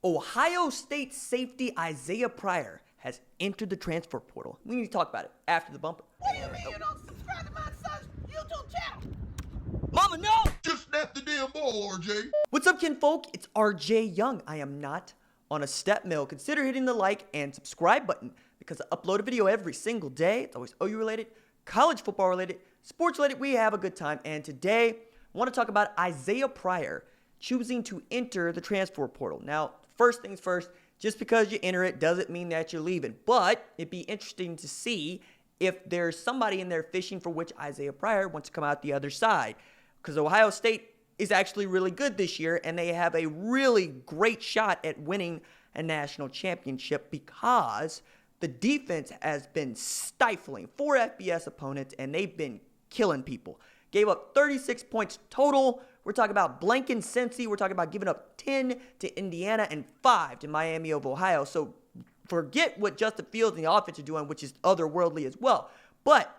Ohio State safety Isaiah Pryor has entered the transfer portal. We need to talk about it after the bumper. What do you mean you don't subscribe to my son's YouTube channel? Mama, no! Just snap the damn ball, RJ. What's up, kinfolk? It's RJ Young. I am not on a step mill. Consider hitting the like and subscribe button because I upload a video every single day. It's always OU related, college football related, sports related. We have a good time. And today, I want to talk about Isaiah Pryor choosing to enter the transfer portal. Now, first things first, just because you enter it doesn't mean that you're leaving. But it'd be interesting to see if there's somebody in there fishing for which Isaiah Pryor wants to come out the other side. Because Ohio State is actually really good this year, and they have a really great shot at winning a national championship because the defense has been stifling 4 FBS opponents, and they've been killing people. Gave up 36 points total. We're talking about blanking Cincy. We're talking about giving up 10 to Indiana and 5 to Miami of Ohio. So forget what Justin Fields and the offense are doing, which is otherworldly as well. But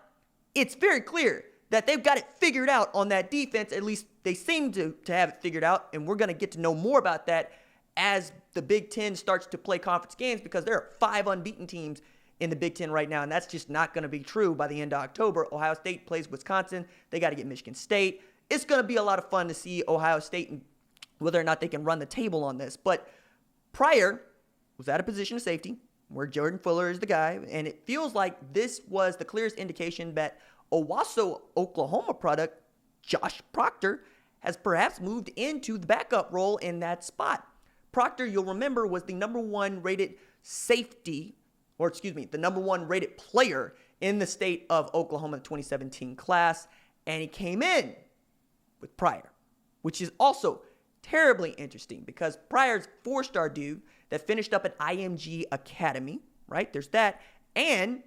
it's very clear that they've got it figured out on that defense. At least they seem to have it figured out. And we're going to get to know more about that as the Big Ten starts to play conference games, because there are 5 unbeaten teams in the Big Ten right now, and that's just not going to be true by the end of October. Ohio State plays Wisconsin. They got to get Michigan State. It's going to be a lot of fun to see Ohio State and whether or not they can run the table on this. But Pryor was at a position of safety where Jordan Fuller is the guy, and it feels like this was the clearest indication that Owasso, Oklahoma product, Josh Proctor, has perhaps moved into the backup role in that spot. Proctor, you'll remember, was the number 1 rated safety, the number 1 rated player in the state of Oklahoma 2017 class, and he came in with Pryor, which is also terribly interesting because Pryor's 4-star dude that finished up at IMG Academy, right? There's that, and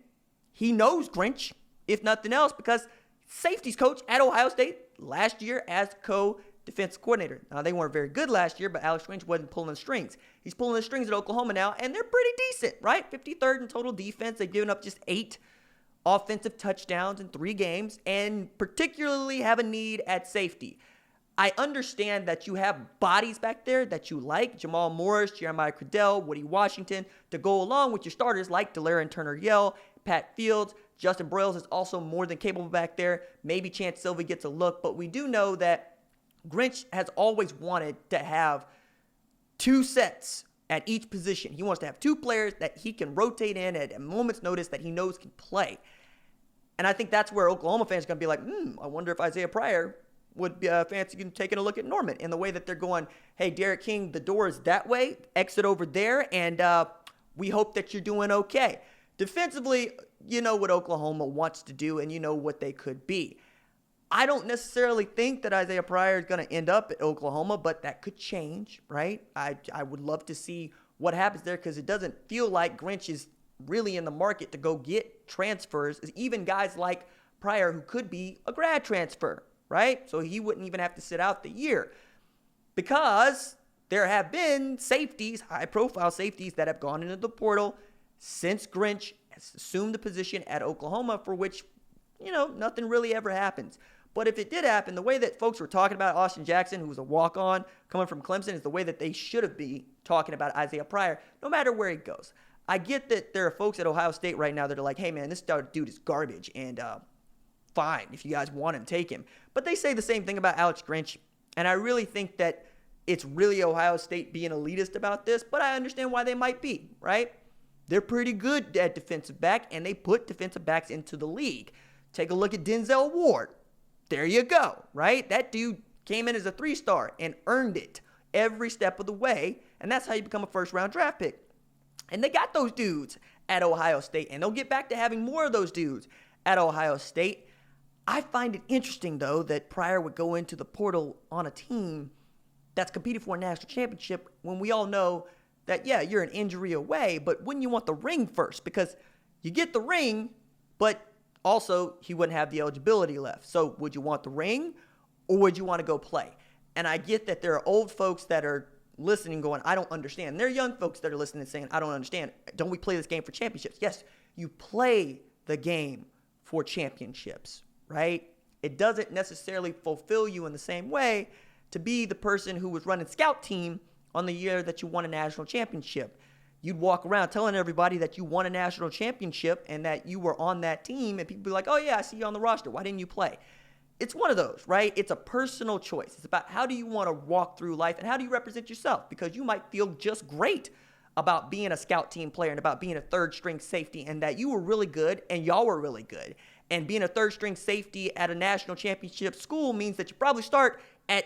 he knows Grinch, if nothing else, because safeties coach at Ohio State last year as co-defensive coordinator. Now, they weren't very good last year, but Alex Grinch wasn't pulling the strings. He's pulling the strings at Oklahoma now, and they're pretty decent, right? 53rd in total defense. They've given up just 8 offensive touchdowns in 3 games, and particularly have a need at safety. I understand that you have bodies back there that you like, Jamal Morris, Jeremiah Cradell, Woody Washington, to go along with your starters like Delaren Turner-Yell, Pat Fields. Justin Broyles is also more than capable back there. Maybe Chance Sylvie gets a look, but we do know that Grinch has always wanted to have 2 sets at each position. He wants to have 2 players that he can rotate in at a moment's notice that he knows can play. And I think that's where Oklahoma fans are going to be like, I wonder if Isaiah Pryor would be fancy taking a look at Norman, in the way that they're going, hey, Derek King, the door is that way, exit over there, and we hope that you're doing okay. Defensively, you know what Oklahoma wants to do, and you know what they could be. I don't necessarily think that Isaiah Pryor is going to end up at Oklahoma, but that could change, right? I would love to see what happens there, because it doesn't feel like Grinch is really in the market to go get transfers, even guys like Pryor, who could be a grad transfer, right? So he wouldn't even have to sit out the year, because there have been safeties, high-profile safeties, that have gone into the portal since Grinch has assumed the position at Oklahoma, for which, nothing really ever happens. But if it did happen, the way that folks were talking about Austin Jackson, who was a walk-on coming from Clemson, is the way that they should have been talking about Isaiah Pryor, no matter where he goes. I get that there are folks at Ohio State right now that are like, hey, man, this dude is garbage, and fine, if you guys want him, take him. But they say the same thing about Alex Grinch, and I really think that it's really Ohio State being elitist about this, but I understand why they might be, right? They're pretty good at defensive back, and they put defensive backs into the league. Take a look at Denzel Ward. There you go, right? That dude came in as a 3-star and earned it every step of the way, and that's how you become a first-round draft pick. And they got those dudes at Ohio State, and they'll get back to having more of those dudes at Ohio State. I find it interesting, though, that Pryor would go into the portal on a team that's competing for a national championship when we all know that, yeah, you're an injury away, but wouldn't you want the ring first? Because you get the ring, but also he wouldn't have the eligibility left. So would you want the ring, or would you want to go play? And I get that there are old folks that are listening going, I don't understand. And there are young folks that are listening and saying, I don't understand. Don't we play this game for championships? Yes, you play the game for championships, right? It doesn't necessarily fulfill you in the same way to be the person who was running scout team on the year that you won a national championship. You'd walk around telling everybody that you won a national championship and that you were on that team, and people be like, oh yeah, I see you on the roster. Why didn't you play? It's one of those, right? It's a personal choice. It's about how do you want to walk through life and how do you represent yourself? Because you might feel just great about being a scout team player and about being a third string safety and that you were really good and y'all were really good. And being a third string safety at a national championship school means that you probably start at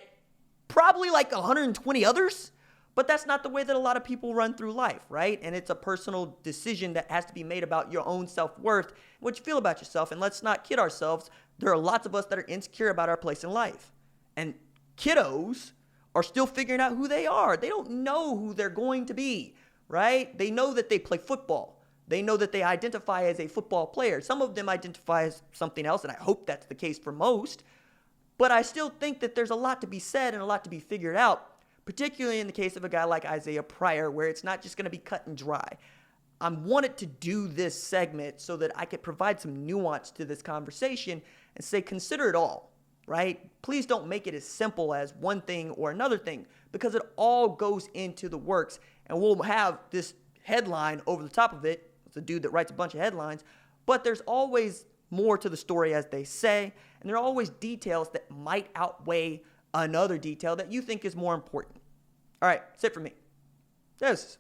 probably like 120 others, but that's not the way that a lot of people run through life, right? And it's a personal decision that has to be made about your own self-worth, what you feel about yourself. And let's not kid ourselves. There are lots of us that are insecure about our place in life. And kiddos are still figuring out who they are. They don't know who they're going to be, right? They know that they play football. They know that they identify as a football player. Some of them identify as something else, and I hope that's the case for most. But I still think that there's a lot to be said and a lot to be figured out, particularly in the case of a guy like Isaiah Pryor, where it's not just going to be cut and dry. I wanted to do this segment so that I could provide some nuance to this conversation and say, consider it all, right? Please don't make it as simple as one thing or another thing, because it all goes into the works, and we'll have this headline over the top of it. It's a dude that writes a bunch of headlines, but there's always more to the story, as they say, and there are always details that might outweigh another detail that you think is more important. All right, that's it for me. This